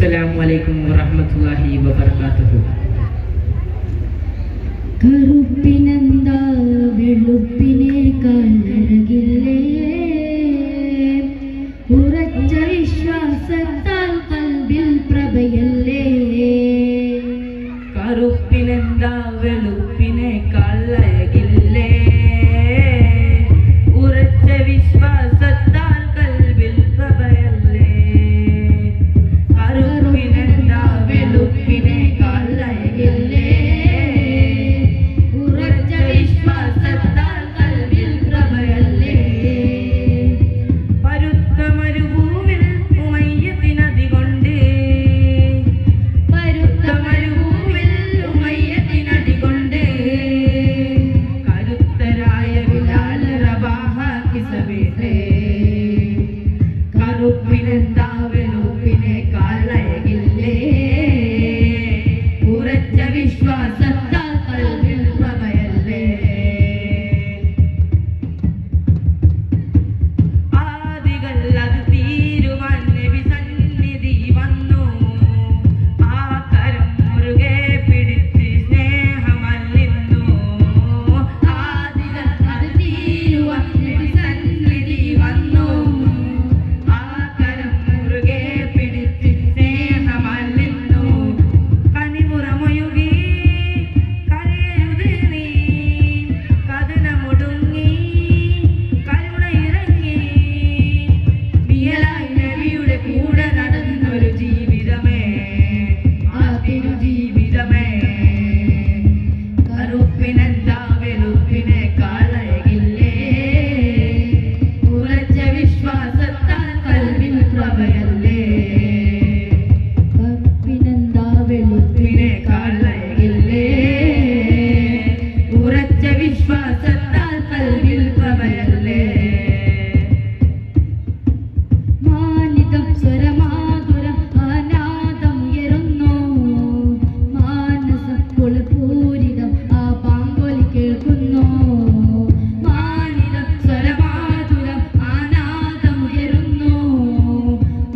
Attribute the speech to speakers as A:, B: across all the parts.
A: അസ്സലാമു അലൈക്കും വറഹ്മത്തുള്ളാഹി വബറകാതുഹു.
B: കറുപ്പിനെന്താ വെളുപ്പിനേക്കാൾ അഴകില്ലേ, ഉറച്ച വിശ്വാസത്താൽ കൽബിൽ പ്രഭയല്ലേ.
A: കറുപ്പിനെന്താ വെളുപ്പിനേക്കാൾ അഴകില്ലേ, ഉറച്ച വിശ്വാസത്താൽ കൽബിൽ പ്രഭയല്ലേ. കറുപ്പിനെന്താ വെളുപ്പിനേക്കാൾ അഴകില്ലേ, ഉറച്ച വിശ്വാസത്താൽ കൽബിൽ പ്രഭയല്ലേ. പരുത്ത മരുഭൂവിൽ ഉമയ്യത്ത് നദി കൊണ്ട്, പരുത്ത മരുഭൂവിൽ ഉമയ്യത്ത് നദി കൊണ്ട്, കരുത്തരായ ബിലാൽ റബാഹ കിസബിലെ. കറുപ്പിനെന്താ വെളുപ്പിനേക്കാൾ അഴകില്ലേ, ഉറച്ച വിശ്വാസത്താൽ കൽബിൽ പ്രഭയല്ലേ. ആദികൾ അത് തീരുവാൻ നബി സന്നിധി വന്നു, ആ കരം മുറുകെ പിടിച്ച് സ്നേഹമല്ലിന്നു. ആദികൾ അത് തീരുവാൻ നബി സന്നിധി വന്നു, ആ കരം മുറുകെ പിടിച്ച് സ്നേഹമല്ലിന്നു. കനിമുറമൊഴുകി കരയരുത് നീ, കഥനമൊടുങ്ങി കരുണയിറങ്ങി. നിഴലായി നബിയുടെ കൂടെ നടന്നൊരു ജീവിതമേ, ആ തിരുജീവിതമേ. കറുപ്പിനെന്താ വെളുപ്പിനേക്കാൾ അഴകില്ലേ, ഉറച്ച വിശ്വാസത്താൽ കൽബിൽ പ്രഭയല്ലേ.
B: കറുപ്പിനെന്താ
A: വെളുപ്പിനേക്കാൾ അഴകില്ലേ, ഉറച്ച വിശ്വാസത്താൽ കൽബിൽ പ്രഭയല്ലേ.
B: മാനിതം സ്വരമാധുരം അനാദമുയരുന്നു, മാനസപ്പുളപൂരിതം ആ പാങ്കൊലി കേൾക്കുന്നു.
A: മാനിതം സ്വരമാധുരം അനാദമുയരുന്നു,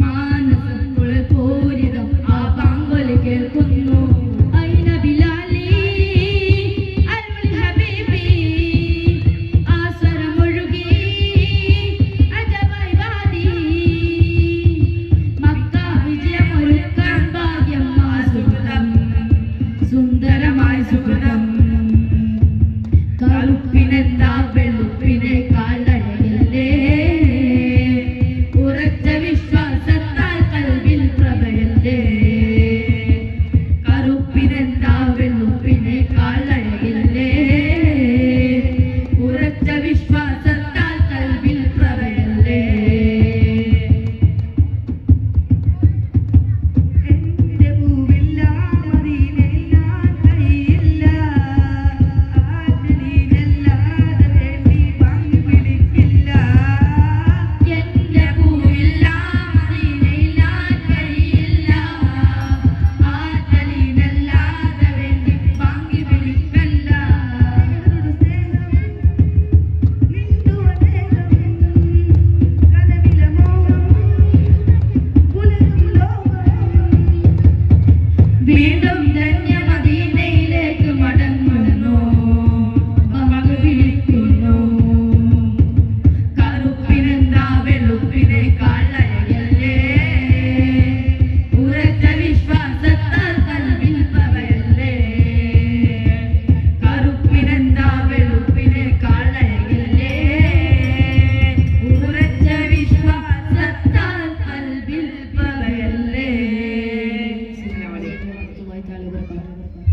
A: മാനസപ്പുളപൂരിതം ആ പാങ്കൊലി കേൾക്കുന്നു.
B: ഐന ബിലാലി അരുൾ ഹബീബി, ആ സ്വരമൊഴുകി അജബായി വാദി. മക്ക വിജയമൊരുക്കാൻ ഭാഗ്യം ആ സുഹൃതം, സുന്ദരമായി സുഹൃതം.
A: കറുപ്പിനെന്താ വെളുപ്പിനേക്കാൾ അഴകില്ലേ, ഉറച്ച വിശ്വാസത്താൽ കൽബിൽ പ്രഭയല്ലേ. കറുപ്പിനെന്താ വെളുപ്പിനേക്കാൾ അഴകില്ലേ, ഉറച്ച വിശ്വാസത്താൽ കൽബിൽ പ്രഭയല്ലേ. എന്റെ പൂവില്ല മദീനയിലാൻ കഴിയില്ല, ആറ്റലീനല്ലാതെ വേണ്ടി വാങ്ങി പിടിക്കില്ല.
B: എന്റെ പൂവില്ല മദീനയിലാൻ കഴിയില്ല,
A: ആറ്റലീനല്ലാതെ വേണ്ടി വാങ്ങി പിടിക്കല്ല. വീണ്ടും